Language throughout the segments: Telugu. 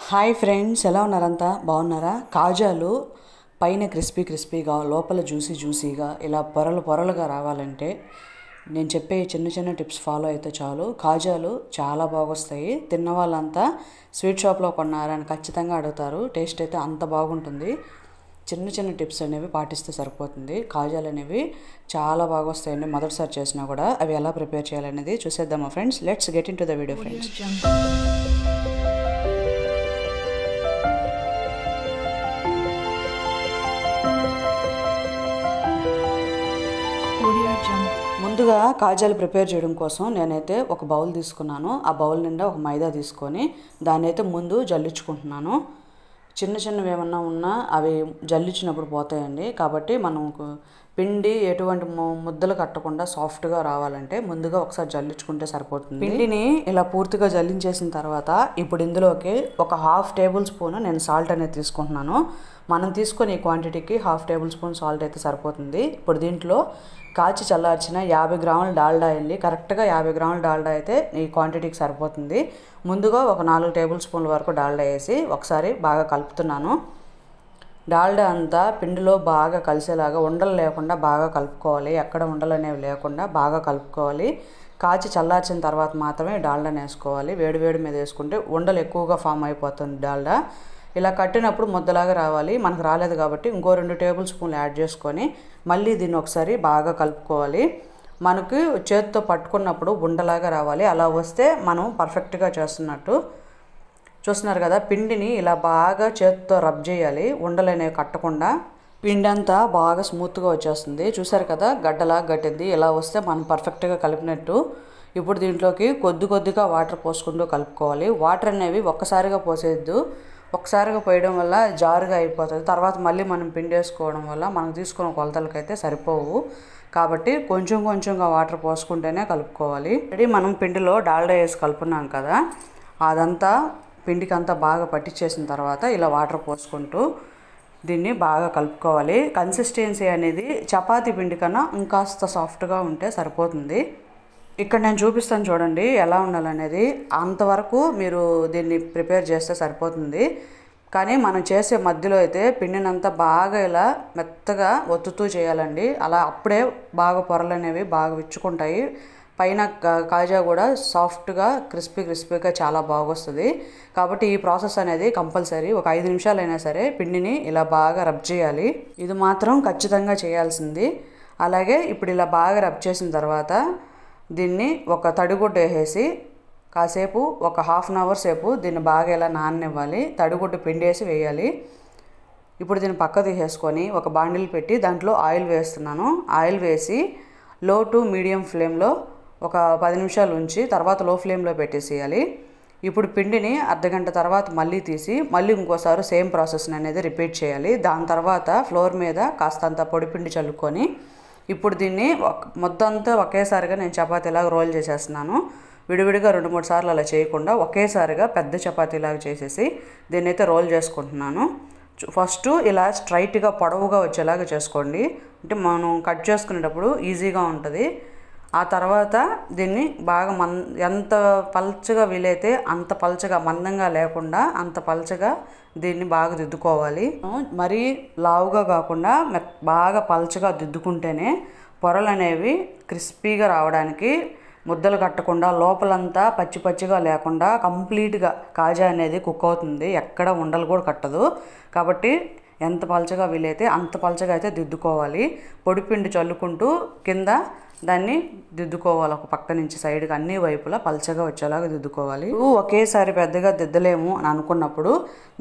హాయ్ ఫ్రెండ్స్, ఎలా ఉన్నారంతా? బాగున్నారా? కాజాలు పైన క్రిస్పీగా లోపల జ్యూసీగా ఇలా పొరలుగా రావాలంటే నేను చెప్పే చిన్న చిన్న టిప్స్ ఫాలో అయితే చాలు. కాజాలు చాలా బాగొస్తాయి. తిన్న వాళ్ళంతా స్వీట్ షాప్లో కొన్నారని ఖచ్చితంగా అడుగుతారు. టేస్ట్ అయితే అంత బాగుంటుంది. చిన్న చిన్న టిప్స్ అనేవి పాటిస్తే సరిపోతుంది. కాజాలు అనేవి చాలా బాగా వస్తాయండి. మొదటిసారి చేసినా కూడా అవి ఎలా ప్రిపేర్ చేయాలనేది చూసేద్దామా friends? Let's get in to the video friends. ముందుగా కాజాలు ప్రిపేర్ చేయడం కోసం నేనైతే ఒక బౌల్ తీసుకున్నాను. ఆ బౌల్ నిండా ఒక మైదా తీసుకొని దాన్ని అయితే ముందు జల్లించుకుంటున్నాను. చిన్నవి ఏమన్నా ఉన్నా అవి జల్లించినప్పుడు పోతాయండి. కాబట్టి మనం పిండి ఎటువంటి ముద్దలు కట్టకుండా సాఫ్ట్గా రావాలంటే ముందుగా ఒకసారి జల్లించుకుంటే సరిపోతుంది. పిండిని ఇలా పూర్తిగా జల్లించేసిన తర్వాత ఇప్పుడు ఇందులోకి ఒక ½ టేబుల్ స్పూన్ నేను సాల్ట్ అనేది తీసుకుంటున్నాను. మనం తీసుకొని ఈ క్వాంటిటీకి ½ టేబుల్ స్పూన్ సాల్ట్ అయితే సరిపోతుంది. ఇప్పుడు దీంట్లో కాచి చల్లార్చిన 50 గ్రాముల డాల్డా అండి. కరెక్ట్గా 50 గ్రాముల డాల్డా అయితే ఈ క్వాంటిటీకి సరిపోతుంది. ముందుగా ఒక 4 టేబుల్ స్పూన్ల వరకు డాల్డా వేసి ఒకసారి బాగా కలుపుతున్నాను. డాల్డా అంతా పిండిలో బాగా కలిసేలాగా ఉండలు లేకుండా బాగా కలుపుకోవాలి. ఎక్కడ ఉండలు అనేవి లేకుండా బాగా కలుపుకోవాలి. కాచి చల్లార్చిన తర్వాత మాత్రమే డాల్డాని వేసుకోవాలి. వేడి మీద వేసుకుంటే ఉండలు ఎక్కువగా ఫామ్ అయిపోతుంది డాల్డా. ఇలా కట్టినప్పుడు ముద్దలాగా రావాలి. మనకు రాలేదు కాబట్టి ఇంకో 2 టేబుల్ స్పూన్లు యాడ్ చేసుకొని మళ్ళీ దీన్ని ఒకసారి బాగా కలుపుకోవాలి. మనకి చేతితో పట్టుకున్నప్పుడు ఉండలాగా రావాలి. అలా వస్తే మనం పర్ఫెక్ట్గా చేస్తున్నట్టు. చూస్తున్నారు కదా, పిండిని ఇలా బాగా చేతితో రబ్ చేయాలి. ఉండలు అనేవి కట్టకుండా. పిండి అంతా బాగా స్మూత్గా వచ్చేస్తుంది. చూసారు కదా, గడ్డలా గట్టింది. ఇలా వస్తే మనం పర్ఫెక్ట్గా కలిపినట్టు. ఇప్పుడు దీంట్లోకి కొద్దిగా వాటర్ పోసుకుంటూ కలుపుకోవాలి. వాటర్ అనేవి ఒక్కసారిగా పోసేయద్దు. ఒకసారిగా పోయడం వల్ల జారుగా అయిపోతుంది. తర్వాత మళ్ళీ మనం పిండి వేసుకోవడం వల్ల మనకు తీసుకున్న కొలతలకైతే సరిపోవు. కాబట్టి కొంచెంగా వాటర్ పోసుకుంటేనే కలుపుకోవాలి. మనం పిండిలో డాల్డా వేసి కలుపున్నాం కదా, అదంతా పిండికి అంతా బాగా పట్టించేసిన తర్వాత ఇలా వాటర్ పోసుకుంటూ దీన్ని బాగా కలుపుకోవాలి. కన్సిస్టెన్సీ అనేది చపాతీ పిండి కన్నా ఇంకాస్త సాఫ్ట్గా ఉంటే సరిపోతుంది. ఇక్కడ నేను చూపిస్తాను చూడండి ఎలా ఉండాలనేది. అంతవరకు మీరు దీన్ని ప్రిపేర్ చేస్తే సరిపోతుంది. కానీ మనం చేసే మధ్యలో అయితే పిండినంతా బాగా ఇలా మెత్తగా ఒత్తుతూ చేయాలండి. అలా అప్పుడే బాగా పొరలు అనేవి బాగా విచ్చుకుంటాయి. పైన కాజా కూడా సాఫ్ట్గా క్రిస్పీగా చాలా బాగొస్తుంది. కాబట్టి ఈ ప్రాసెస్ అనేది కంపల్సరీ. ఒక 5 నిమిషాలైనా సరే పిండిని ఇలా బాగా రబ్ చేయాలి. ఇది మాత్రం ఖచ్చితంగా చేయాల్సింది. అలాగే ఇప్పుడు ఇలా బాగా రబ్ చేసిన తర్వాత దీన్ని ఒక తడిగుడ్డ వేసేసి కాసేపు ఒక ½ అవర్ సేపు దీన్ని బాగా ఇలా నాననివ్వాలి. తడిగుడ్డ పిండి వేసి వేయాలి. ఇప్పుడు దీన్ని పక్క తీసేసుకొని ఒక బాండిల్ పెట్టి దాంట్లో ఆయిల్ వేస్తున్నాను. ఆయిల్ వేసి లో టు మీడియం ఫ్లేమ్లో ఒక 10 నిమిషాలు ఉంచి తర్వాత లో ఫ్లేమ్లో పెట్టేసేయాలి. ఇప్పుడు పిండిని అర్ధగంట తర్వాత మళ్ళీ తీసి మళ్ళీ ఇంకోసారి సేమ్ ప్రాసెస్ అనేది రిపీట్ చేయాలి. దాని తర్వాత ఫ్లోర్ మీద కాస్తంత పొడిపిండి చల్లుకొని ఇప్పుడు దీన్ని మొత్తంతా ఒకేసారిగా నేను చపాతీలాగా రోల్ చేసేస్తున్నాను. విడివిడిగా 2-3 సార్లు అలా చేయకుండా ఒకేసారిగా పెద్ద చపాతీలాగా చేసేసి దీన్ని అయితే రోల్ చేసుకుంటున్నాను. ఫస్ట్ ఇలా స్ట్రైట్గా పొడవుగా వచ్చేలాగా చేసుకోండి. అంటే మనం కట్ చేసుకునేటప్పుడు ఈజీగా ఉంటుంది. ఆ తర్వాత దీన్ని బాగా ఎంత పల్చగా వీలైతే అంత పల్చగా, మందంగా లేకుండా అంత పల్చగా దీన్ని బాగా దిద్దుకోవాలి. మరీ లావుగా కాకుండా బాగా పల్చగా దిద్దుకుంటేనే పొరలు అనేవి క్రిస్పీగా రావడానికి, ముద్దలు కట్టకుండా లోపలంతా పచ్చిగా లేకుండా కంప్లీట్గా కాజా అనేది కుక్ అవుతుంది. ఎక్కడ ఉండలు కూడా కట్టదు. కాబట్టి ఎంత పల్చగా వీలైతే అంత పల్చగా అయితే దిద్దుకోవాలి. పొడిపిండి చల్లుకుంటూ కింద దాన్ని దిద్దుకోవాలి. ఒక పక్క నుంచి సైడ్కి అన్ని వైపులా పల్చగా వచ్చేలాగా దిద్దుకోవాలి. ఒకేసారి పెద్దగా దిద్దలేము అని అనుకున్నప్పుడు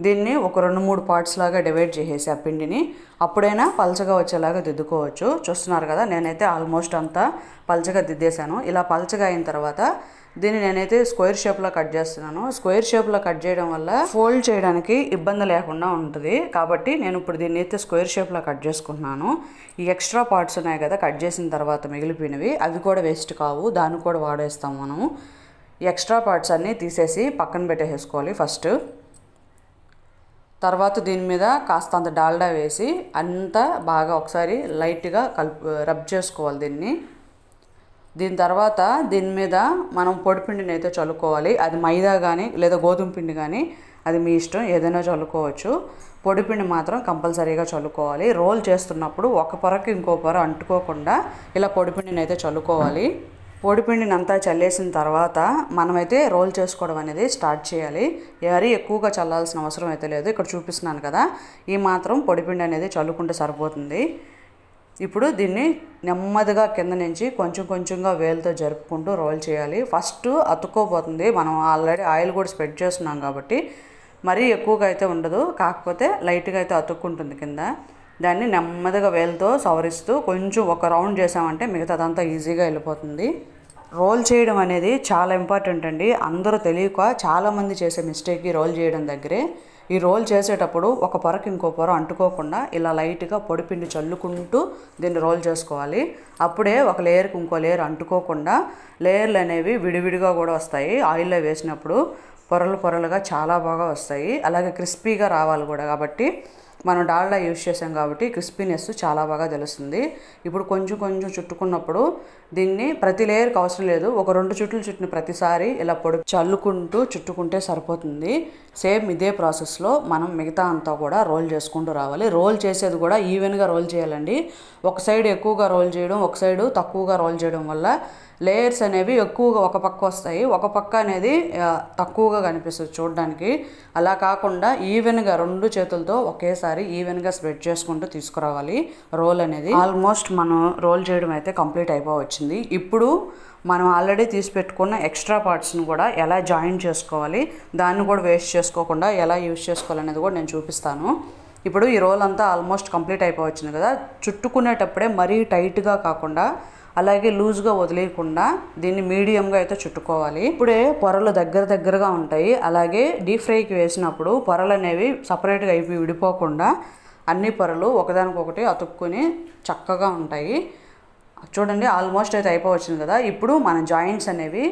దీన్ని ఒక 2-3 పార్ట్స్ లాగా డివైడ్ చేసేసి ఆ పిండిని అప్పుడైనా పల్చగా వచ్చేలాగా దిద్దుకోవచ్చు. చూస్తున్నారు కదా, నేనైతే ఆల్మోస్ట్ అంతా పల్చగా దిద్దేశాను. ఇలా పల్చగా అయిన తర్వాత దీన్ని నేనైతే స్క్వేర్ షేప్లో కట్ చేస్తున్నాను. స్క్వేర్ షేప్లో కట్ చేయడం వల్ల ఫోల్డ్ చేయడానికి ఇబ్బంది లేకుండా ఉంటుంది. కాబట్టి నేను ఇప్పుడు దీన్ని అయితే స్క్వేర్ షేప్లో కట్ చేసుకుంటున్నాను. ఈ ఎక్స్ట్రా పార్ట్స్ ఉన్నాయి కదా కట్ చేసిన తర్వాత మిగిలిపోయినవి, అవి కూడా వేస్ట్ కావు, దాన్ని కూడా వాడేస్తాం మనం. ఈ ఎక్స్ట్రా పార్ట్స్ అన్నీ తీసేసి పక్కన పెట్టేసుకోవాలి ఫస్ట్. తర్వాత దీని మీద కాస్తంత డాల్డా వేసి అంతా బాగా ఒకసారి లైట్గా రబ్ చేసుకోవాలి దీన్ని. దీని తర్వాత దీని మీద మనం పొడిపిండిని అయితే చల్లుకోవాలి. అది మైదా కానీ లేదా గోధుమ పిండి కానీ అది మీ ఇష్టం, ఏదైనా చల్లుకోవచ్చు. పొడిపిండి మాత్రం కంపల్సరీగా చల్లుకోవాలి. రోల్ చేస్తున్నప్పుడు ఒక పొరకి ఇంకో పొర అంటుకోకుండా ఇలా పొడిపిండిని అయితే చల్లుకోవాలి. పొడిపిండిని అంతా చల్లేసిన తర్వాత మనమైతే రోల్ చేసుకోవడం అనేది స్టార్ట్ చేయాలి. మరీ ఎక్కువగా చల్లాల్సిన అవసరం అయితే లేదు. ఇక్కడ చూపిస్తున్నాను కదా, ఈ మాత్రం పొడిపిండి అనేది చల్లుకుంటే సరిపోతుంది. ఇప్పుడు దీన్ని నెమ్మదిగా కింద నుంచి కొంచెం కొంచెంగా వేలుతో జరుపుకుంటూ రోల్ చేయాలి. ఫస్ట్ అతుక్కోపోతుంది, మనం ఆల్రెడీ ఆయిల్ కూడా స్ప్రెడ్ చేస్తున్నాం కాబట్టి మరీ ఎక్కువగా అయితే ఉండదు, కాకపోతే లైట్గా అయితే అతుక్కుంటుంది కింద. దాన్ని నెమ్మదిగా వేలుతో సవరిస్తూ కొంచెం ఒక రౌండ్ చేసామంటే మిగతాదంతా ఈజీగా వెళ్ళిపోతుంది. రోల్ చేయడం అనేది చాలా ఇంపార్టెంట్ అండి. అందరూ తెలియక చాలామంది చేసే మిస్టేక్ ఈ రోల్ చేయడం దగ్గరే. ఈ రోల్ చేసేటప్పుడు ఒక పొరకి ఇంకో పొర అంటుకోకుండా ఇలా లైట్గా పొడిపిండి చల్లుకుంటూ దీన్ని రోల్ చేసుకోవాలి. అప్పుడే ఒక లేయర్కి ఇంకో లేయర్ అంటుకోకుండా లేయర్లు అనేవి విడివిడిగా కూడా వస్తాయి. ఆయిల్లో వేసినప్పుడు పొరలు పొరలుగా చాలా బాగా వస్తాయి. అలాగే క్రిస్పీగా రావాలి కూడా, కాబట్టి మనం డాల్డా యూజ్ చేసాం కాబట్టి క్రిస్పీనెస్ చాలా బాగా తెలుస్తుంది. ఇప్పుడు కొంచెం కొంచెం చుట్టుకున్నప్పుడు దీన్ని ప్రతి లేయర్కి అవసరం లేదు, ఒక 2 చుట్లు చుట్టిన ప్రతిసారి ఇలా పొడి చల్లుకుంటూ చుట్టుకుంటే సరిపోతుంది. సేమ్ ఇదే ప్రాసెస్లో మనం మిగతా అంతా కూడా రోల్ చేసుకుంటూ రావాలి. రోల్ చేసేది కూడా ఈవెన్గా రోల్ చేయాలండి. ఒక సైడ్ ఎక్కువగా రోల్ చేయడం, ఒక సైడ్ తక్కువగా రోల్ చేయడం వల్ల లేయర్స్ అనేవి ఎక్కువగా ఒక పక్క వస్తాయి, ఒక పక్క అనేది తక్కువగా కనిపిస్తుంది చూడడానికి. అలా కాకుండా ఈవెన్గా 2 చేతులతో ఒకేసారి ఈవెన్గా స్ప్రెడ్ చేసుకుంటూ తీసుకురావాలి రోల్ అనేది. ఆల్మోస్ట్ మనం రోల్ చేయడం అయితే కంప్లీట్ అయిపోవచ్చింది. ఇప్పుడు మనం ఆల్రెడీ తీసి పెట్టుకున్న ఎక్స్ట్రా పార్ట్స్ని కూడా ఎలా జాయిన్ చేసుకోవాలి, దాన్ని కూడా వేస్ట్ చేసుకోకుండా ఎలా యూజ్ చేసుకోవాలనేది కూడా నేను చూపిస్తాను. ఇప్పుడు ఈ రోల్ అంతా ఆల్మోస్ట్ కంప్లీట్ అయిపోవచ్చింది కదా. చుట్టుకునేటప్పుడే మరీ టైట్గా కాకుండా అలాగే లూజ్గా వదిలేయకుండా దీన్ని మీడియంగా అయితే చుట్టుకోవాలి. ఇప్పుడే పొరలు దగ్గరగా ఉంటాయి. అలాగే డీప్ ఫ్రైకి వేసినప్పుడు పొరలు అనేవి సపరేట్గా అయిపోయి విడిపోకుండా అన్ని పొరలు ఒకదానికొకటి అతుక్కుని చక్కగా ఉంటాయి. చూడండి, ఆల్మోస్ట్ అయితే అయిపోవచ్చింది కదా. ఇప్పుడు మన జాయింట్స్ అనేవి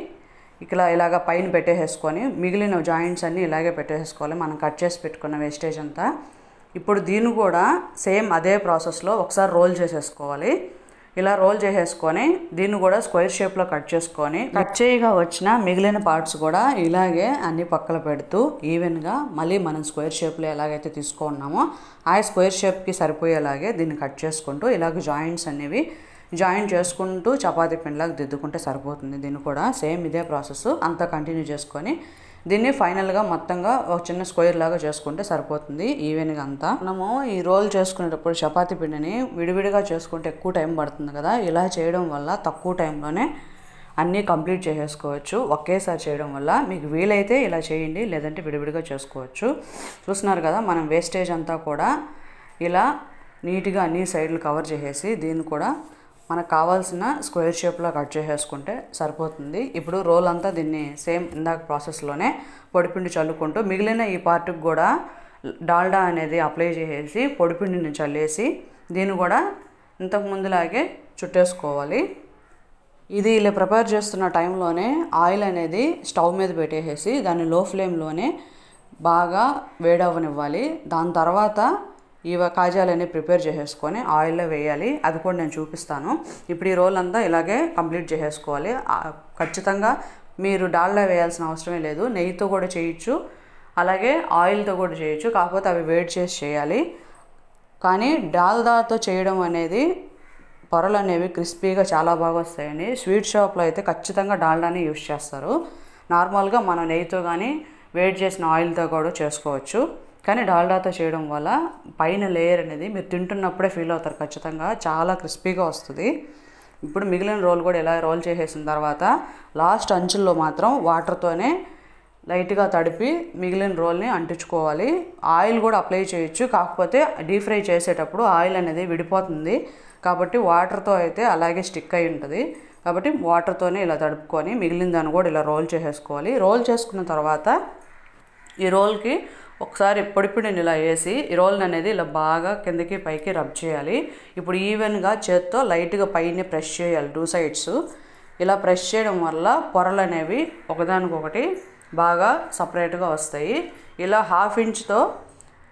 ఇలాగ పైన పెట్టేసుకొని మిగిలిన జాయింట్స్ అన్నీ ఇలాగే పెట్టేసుకోవాలి, మనం కట్ చేసి పెట్టుకున్న వేస్టేజ్ అంతా. ఇప్పుడు దీన్ని కూడా సేమ్ అదే ప్రాసెస్లో ఒకసారి రోల్ చేసేసుకోవాలి. ఇలా రోల్ చేసేసుకొని దీన్ని కూడా స్క్వేర్ షేప్లో కట్ చేసుకొని కట్ చేయగా వచ్చిన మిగిలిన పార్ట్స్ కూడా ఇలాగే అన్ని పక్కల పెడుతూ ఈవెన్గా మళ్ళీ మనం స్క్వేర్ షేప్లో ఎలాగైతే తీసుకున్నామో ఆ స్క్వేర్ షేప్కి సరిపోయేలాగే దీన్ని కట్ చేసుకుంటూ ఇలాగ జాయింట్స్ అనేవి జాయిన్ చేసుకుంటూ చపాతీ పిండిలాగా దిద్దుకుంటే సరిపోతుంది. దీన్ని కూడా సేమ్ ఇదే ప్రాసెస్ అంతా కంటిన్యూ చేసుకొని దీన్ని ఫైనల్గా మొత్తంగా ఒక చిన్న స్క్వేర్ లాగా చేసుకుంటే సరిపోతుంది ఈవెన్గా అంతా. మనము ఈ రోల్ చేసుకునేటప్పుడు చపాతీ పిండిని విడివిడిగా చేసుకుంటే ఎక్కువ టైం పడుతుంది కదా. ఇలా చేయడం వల్ల తక్కువ టైంలోనే అన్నీ కంప్లీట్ చేసేసుకోవచ్చు. ఒకేసారి చేయడం వల్ల మీకు వీలైతే ఇలా చేయండి, లేదంటే విడివిడిగా చేసుకోవచ్చు. చూస్తున్నారు కదా, మనం వేస్టేజ్ అంతా కూడా ఇలా నీట్గా అన్ని సైడ్లు కవర్ చేసేసి దీన్ని కూడా మనకు కావాల్సిన స్క్వేర్ షేప్లో కట్ చేసేసుకుంటే సరిపోతుంది. ఇప్పుడు రోల్ అంతా దీన్ని సేమ్ ఇందాక ప్రాసెస్లోనే పొడిపిండి చల్లుకుంటూ మిగిలిన ఈ పార్ట్కి కూడా డాల్డా అనేది అప్లై చేసేసి పొడిపిండిని చల్లేసి దీన్ని కూడా ఇంతకు ముందులాగే చుట్టేసుకోవాలి. ఇది ఇలా ప్రిపేర్ చేస్తున్న టైంలోనే ఆయిల్ అనేది స్టవ్ మీద పెట్టేసి దాన్ని లో ఫ్లేమ్లోనే బాగా వేడవనివ్వాలి. దాని తర్వాత ఈ కాజాలన్నీ ప్రిపేర్ చేసేసుకొని ఆయిల్లో వేయాలి, అది కూడా నేను చూపిస్తాను. ఇప్పుడు ఈ రోల్ అంతా ఇలాగే కంప్లీట్ చేసేసుకోవాలి. ఖచ్చితంగా మీరు డాల్డా వేయాల్సిన అవసరమే లేదు, నెయ్యితో కూడా చేయొచ్చు, అలాగే ఆయిల్తో కూడా చేయొచ్చు, కాకపోతే అవి వేడి చేసి చేయాలి. కానీ డాల్డాతో చేయడం అనేది పొరలు అనేవి క్రిస్పీగా చాలా బాగా వస్తాయండి. స్వీట్ షాప్లో అయితే ఖచ్చితంగా డాల్డాని యూజ్ చేస్తారు. నార్మల్గా మనం నెయ్యితో కానీ వేడి చేసిన ఆయిల్తో కూడా చేసుకోవచ్చు, కానీ డాల్డాతో చేయడం వల్ల పైన లేయర్ అనేది మీరు తింటున్నప్పుడే ఫీల్ అవుతారు, ఖచ్చితంగా చాలా క్రిస్పీగా వస్తుంది. ఇప్పుడు మిగిలిన రోల్ కూడా ఇలా రోల్ చేసేసిన తర్వాత లాస్ట్ అంచుల్లో మాత్రం వాటర్తోనే లైట్గా తడిపి మిగిలిన రోల్ని అంటించుకోవాలి. ఆయిల్ కూడా అప్లై చేయొచ్చు, కాకపోతే డీప్ ఫ్రై చేసేటప్పుడు ఆయిల్ అనేది విడిపోతుంది కాబట్టి వాటర్తో అయితే అలాగే స్టిక్ అయి ఉంటుంది. కాబట్టి వాటర్తోనే ఇలా తడుపుకొని మిగిలిన దాన్ని కూడా ఇలా రోల్ చేసేసుకోవాలి. రోల్ చేసుకున్న తర్వాత ఈ రోల్కి ఒకసారి పొడిపిండిని ఇలా వేసి ఈ రోల్ అనేది ఇలా బాగా కిందకి పైకి రబ్ చేయాలి. ఇప్పుడు ఈవెన్గా చేత్తో లైట్గా పైన ప్రెస్ చేయాలి 2 సైడ్స్. ఇలా ప్రెస్ చేయడం వల్ల పొరలు అనేవి ఒకదానికొకటి బాగా సపరేట్గా వస్తాయి. ఇలా 1/2 ఇంచ్తో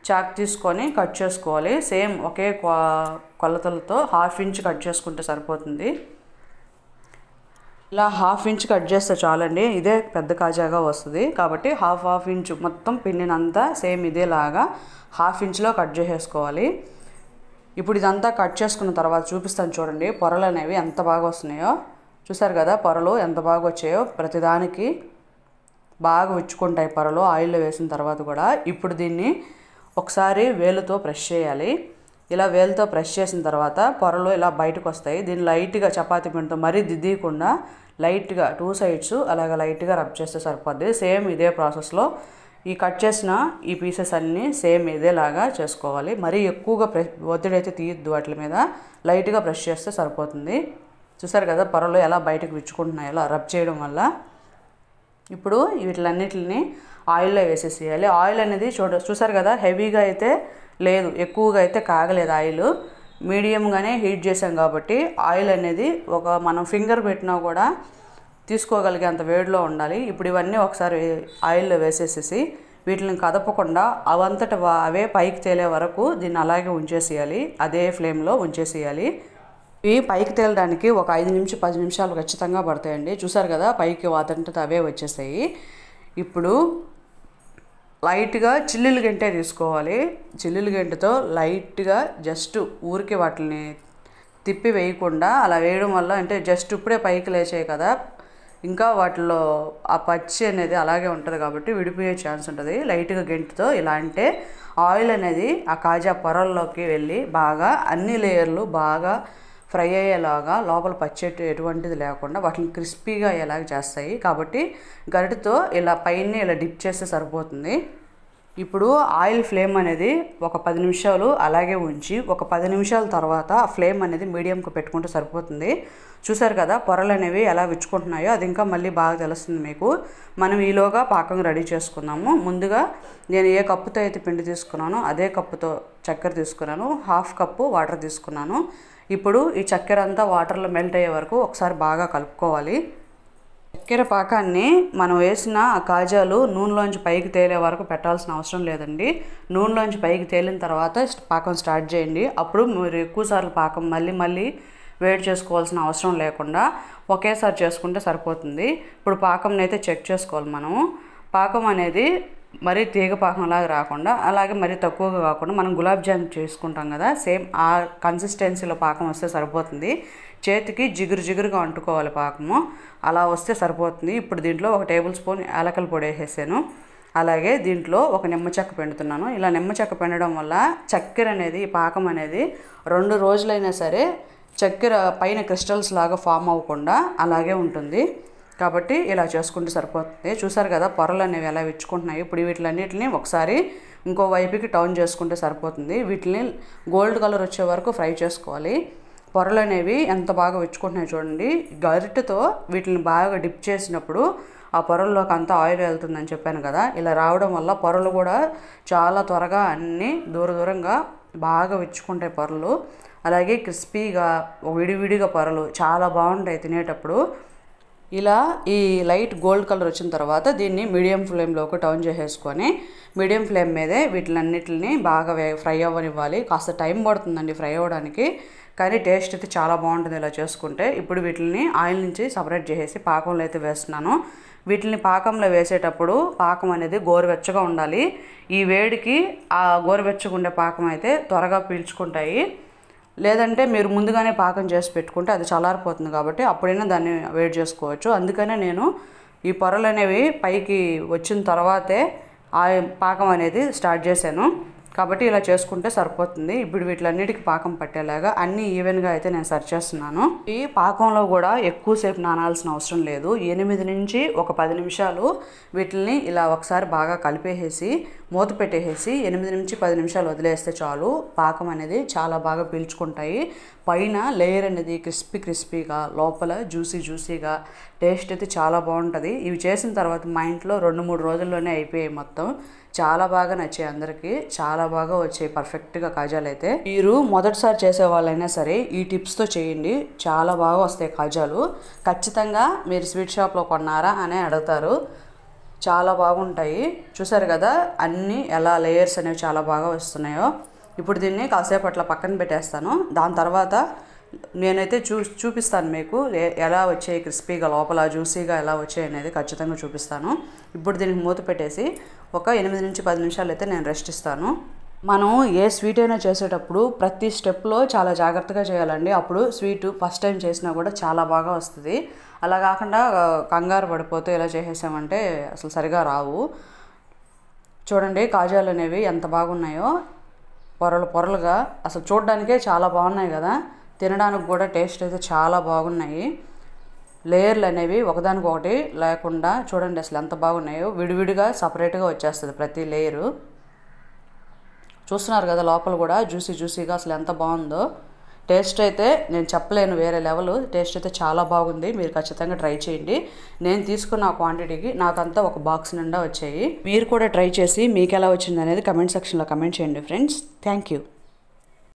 చాక్ తీసుకొని కట్ చేసుకోవాలి. సేమ్ ఒకే కొలతలతో 1/2 ఇంచ్ కట్ చేసుకుంటే సరిపోతుంది. ఇలా హాఫ్ ఇంచ్ కట్ చేస్తే చాలండి, ఇదే పెద్ద కాజాగా వస్తుంది. కాబట్టి హాఫ్ ఇంచ్ మొత్తం పిండినంతా సేమ్ ఇదేలాగా హాఫ్ ఇంచ్లో కట్ చేసేసుకోవాలి. ఇప్పుడు ఇదంతా కట్ చేసుకున్న తర్వాత చూపిస్తాను చూడండి, పొరలు అనేవి ఎంత బాగా వస్తున్నాయో. చూసారు కదా పొరలు ఎంత బాగా వచ్చాయో, ప్రతిదానికి బాగా విచ్చుకుంటాయి పొరలు ఆయిల్లో వేసిన తర్వాత కూడా. ఇప్పుడు దీన్ని ఒకసారి వేలుతో ప్రెస్ చేయాలి. ఇలా వేలుతో ప్రెస్ చేసిన తర్వాత పొరలు ఇలా బయటకు వస్తాయి. దీన్ని లైట్గా చపాతీ పిండితో మరీ దిద్దీయకుండా లైట్గా 2 సైడ్స్ అలాగ లైట్గా రబ్ చేస్తే సరిపోద్ది. సేమ్ ఇదే ప్రాసెస్లో ఈ కట్ చేసిన ఈ పీసెస్ అన్నీ సేమ్ ఇదేలాగా చేసుకోవాలి. మరీ ఎక్కువగా ఒత్తిడైతే తీయద్దు, వాటి మీద లైట్గా ప్రెస్ చేస్తే సరిపోతుంది. చూసారు కదా పొరలు ఎలా బయటకు విచ్చుకుంటున్నాయో ఇలా రబ్ చేయడం వల్ల. ఇప్పుడు వీటిలన్నిటిని ఆయిల్లో వేసేసేయాలి. ఆయిల్ అనేది చూసారు కదా హెవీగా అయితే లేదు, ఎక్కువగా అయితే కాగలేదు. ఆయిల్ మీడియంగానే హీట్ చేసాం కాబట్టి ఆయిల్ అనేది మనం ఫింగర్ పెట్టినా కూడా తీసుకోగలిగే అంత వేడిలో ఉండాలి. ఇప్పుడు ఇవన్నీ ఒకసారి ఆయిల్లో వేసేసేసి వీటిని కదపకుండా అవంతట అవే పైకి తేలే వరకు దీన్ని అలాగే ఉంచేసేయాలి, అదే ఫ్లేమ్లో ఉంచేసేయాలి. ఇవి పైకి తేలడానికి ఒక 5 నుంచి 10 నిమిషాలు ఖచ్చితంగా పడతాయండి. చూసారు కదా పైకి వాతంటే అవే వచ్చేసాయి. ఇప్పుడు లైట్గా చిల్లులు గంటే తీసుకోవాలి. చిల్లులు గంటతో లైట్గా జస్ట్ ఊరికి వాటిని తిప్పి వేయకుండా అలా వేయడం వల్ల, అంటే జస్ట్ ఇప్పుడే పైకి లేచాయి కదా, ఇంకా వాటిలో ఆ పచ్చి అనేది అలాగే ఉంటుంది కాబట్టి విడిపోయే ఛాన్స్ ఉంటుంది. లైట్గా గంటతో ఇలా అంటే ఆయిల్ అనేది ఆ కాజా పొరల్లోకి వెళ్ళి బాగా అన్ని లేయర్లు బాగా ఫ్రై అయ్యేలాగా, లోపల పచ్చేట్టు ఎటువంటిది లేకుండా వాటిని క్రిస్పీగా అయ్యేలాగా చేస్తాయి. కాబట్టి గరిటతో ఇలా పైన ఇలా డిప్ చేస్తే సరిపోతుంది. ఇప్పుడు ఆయిల్ ఫ్లేమ్ అనేది ఒక 10 నిమిషాలు అలాగే ఉంచి ఒక 10 నిమిషాల తర్వాత ఆ ఫ్లేమ్ అనేది మీడియంకి పెట్టుకుంటే సరిపోతుంది. చూసారు కదా పొరలు అనేవి ఎలా విచ్చుకుంటున్నాయో, అది ఇంకా మళ్ళీ బాగా తెలుస్తుంది మీకు. మనం ఈలోగా పాకం రెడీ చేసుకుందాము. ముందుగా నేను ఏ కప్పుతో అయితే పిండి తీసుకున్నానో అదే కప్పుతో చక్కెర తీసుకున్నాను, హాఫ్ కప్పు వాటర్ తీసుకున్నాను. ఇప్పుడు ఈ చక్కెర అంతా వాటర్లో మెల్ట్ అయ్యే వరకు ఒకసారి బాగా కలుపుకోవాలి. చక్కెర పాకాన్ని మనం వేసిన ఆ కాజాలు నూనెలోంచి పైకి తేలే వరకు పెట్టాల్సిన అవసరం లేదండి. నూనెలోంచి పైకి తేలిన తర్వాత పాకం స్టార్ట్ చేయండి. అప్పుడు మీరు ఎక్కువసార్లు పాకం మళ్ళీ వేడి చేసుకోవాల్సిన అవసరం లేకుండా ఒకేసారి చేసుకుంటే సరిపోతుంది. ఇప్పుడు పాకంని అయితే చెక్ చేసుకోవాలి మనము. పాకం అనేది మరీ తీగ పాకంలాగా రాకుండా, అలాగే మరీ తక్కువగా కాకుండా మనం గులాబ్ జామ్ చేసుకుంటాం కదా, సేమ్ ఆ కన్సిస్టెన్సీలో పాకం వస్తే సరిపోతుంది. చేతికి జిగురుగా అంటుకోవాలి పాకము, అలా వస్తే సరిపోతుంది. ఇప్పుడు దీంట్లో 1 టేబుల్ స్పూన్ యాలకల పొడి వేసేసాను. అలాగే దీంట్లో ఒక నిమ్మ చెక్క పిండుతున్నాను. ఇలా నిమ్మ చెక్క పిండడం వల్ల చక్కెర అనేది, పాకం అనేది 2 రోజులైనా సరే చక్కెర పైన క్రిస్టల్స్ లాగా ఫామ్ అవ్వకుండా అలాగే ఉంటుంది. కాబట్టి ఇలా చేసుకుంటే సరిపోతుంది. చూసారు కదా పొరలు అనేవి ఎలా విచ్చుకుంటున్నాయి. ఇప్పుడు వీటిలన్నిటిని ఒకసారి ఇంకో వైపుకి టర్న్ చేసుకుంటే సరిపోతుంది. వీటిని గోల్డ్ కలర్ వచ్చే వరకు ఫ్రై చేసుకోవాలి. పొరలు అనేవి ఎంత బాగా విచ్చుకుంటున్నాయి చూడండి. గరిటెతో వీటిని బాగా డిప్ చేసినప్పుడు ఆ పొరల్లోకి అంతా ఆయిల్ వెళ్తుందని చెప్పాను కదా, ఇలా రావడం వల్ల పొరలు కూడా చాలా త్వరగా అన్నీ దూరంగా బాగా విచ్చుకుంటాయి పొరలు. అలాగే క్రిస్పీగా విడివిడిగా పొరలు చాలా బాగుంటాయి తినేటప్పుడు. ఇలా ఈ లైట్ గోల్డ్ కలర్ వచ్చిన తర్వాత దీన్ని మీడియం ఫ్లేమ్లోకి టర్న్ చేసేసుకొని మీడియం ఫ్లేమ్ మీదే వీటిలన్నిటిని బాగా ఫ్రై అవ్వనివ్వాలి. కాస్త టైం పడుతుందండి ఫ్రై అవ్వడానికి, కానీ టేస్ట్ అయితే చాలా బాగుంటుంది ఇలా చేసుకుంటే. ఇప్పుడు వీటిని ఆయిల్ నుంచి సపరేట్ చేసేసి పాకంలో అయితే వేస్తున్నాను. వీటిని పాకంలో వేసేటప్పుడు పాకం అనేది గోరువెచ్చగా ఉండాలి. ఈ వేడికి ఆ గోరువెచ్చగా ఉండే పాకం అయితే త్వరగా పీల్చుకుంటాయి. లేదంటే మీరు ముందుగానే పాకం చేసి పెట్టుకుంటే అది చల్లారిపోతుంది కాబట్టి అప్పుడైనా దాన్ని వేడి చేసుకోవచ్చు. అందుకనే నేను ఈ పొరలు అనేవి పైకి వచ్చిన తర్వాతే ఆ పాకం అనేది స్టార్ట్ చేశాను. కాబట్టి ఇలా చేసుకుంటే సరిపోతుంది. ఇప్పుడు వీటిలన్నిటికీ పాకం పట్టేలాగా అన్నీ ఈవెన్గా అయితే నేను సర్వ్ చేస్తున్నాను. ఈ పాకంలో కూడా ఎక్కువసేపు నానాల్సిన అవసరం లేదు. 8 నుంచి ఒక 10 నిమిషాలు వీటిని ఇలా ఒకసారి బాగా కలిపేసి మూత పెట్టేసి 8 నుంచి 10 నిమిషాలు వదిలేస్తే చాలు. పాకం అనేది చాలా బాగా పీల్చుకుంటాయి. పైన లేయర్ అనేది క్రిస్పీగా, లోపల జ్యూసీగా, టేస్ట్ అయితే చాలా బాగుంటుంది. ఇవి చేసిన తర్వాత మా ఇంట్లో 2-3 రోజుల్లోనే అయిపోయాయి మొత్తం. చాలా బాగా నచ్చాయి అందరికీ, చాలా బాగా వచ్చాయి పర్ఫెక్ట్గా కాజాలు అయితే. మీరు మొదటిసారి చేసే వాళ్ళైనా సరే ఈ టిప్స్తో చేయండి, చాలా బాగా వస్తాయి కాజాలు. ఖచ్చితంగా మీరు స్వీట్ షాప్లో కొన్నారా అని అడుగుతారు. చాలా బాగుంటాయి. చూసారు కదా అన్నీ ఎలా లేయర్స్ అనేవి చాలా బాగా వస్తున్నాయో. ఇప్పుడు దీన్ని కాసేపు అట్లా పక్కన పెట్టేస్తాను. దాని తర్వాత నేనైతే చూపిస్తాను మీకు ఎలా వచ్చాయి క్రిస్పీగా, లోపల జ్యూసీగా ఎలా వచ్చాయి అనేది ఖచ్చితంగా చూపిస్తాను. ఇప్పుడు దీనికి మూత పెట్టేసి ఒక 8 నుంచి 10 నిమిషాలు అయితే నేను రెస్ట్ ఇస్తాను. మనం ఏ స్వీట్ అయినా చేసేటప్పుడు ప్రతి స్టెప్లో చాలా జాగ్రత్తగా చేయాలండి. అప్పుడు స్వీట్ ఫస్ట్ టైం చేసినా కూడా చాలా బాగా వస్తుంది. అలా కాకుండా కంగారు పడిపోతే ఇలా చేసేసామంటే అసలు సరిగా రావు. చూడండి కాజాలు అనేవి ఎంత బాగున్నాయో, పొరలు పొరలుగా, అసలు చూడడానికే చాలా బాగున్నాయి కదా, తినడానికి కూడా టేస్ట్ అయితే చాలా బాగున్నాయి. లేయర్లు అనేవి ఒకదానికొకటి లేకుండా చూడండి అసలు ఎంత బాగున్నాయో, విడివిడిగా సపరేట్గా వచ్చేస్తుంది ప్రతి లేయరు. చూస్తున్నారు కదా లోపల కూడా జ్యూసీగా అసలు ఎంత బాగుందో. టేస్ట్ అయితే నేను చెప్పలేను, వేరే లెవెల్ టేస్ట్ అయితే చాలా బాగుంది. మీరు ఖచ్చితంగా ట్రై చేయండి. నేను తీసుకున్న క్వాంటిటీకి నాకంతా ఒక బాక్స్ నిండా వచ్చాయి. మీరు కూడా ట్రై చేసి మీకు ఎలా వచ్చింది అనేది కమెంట్ సెక్షన్లో కమెంట్ చేయండి ఫ్రెండ్స్. Thank you.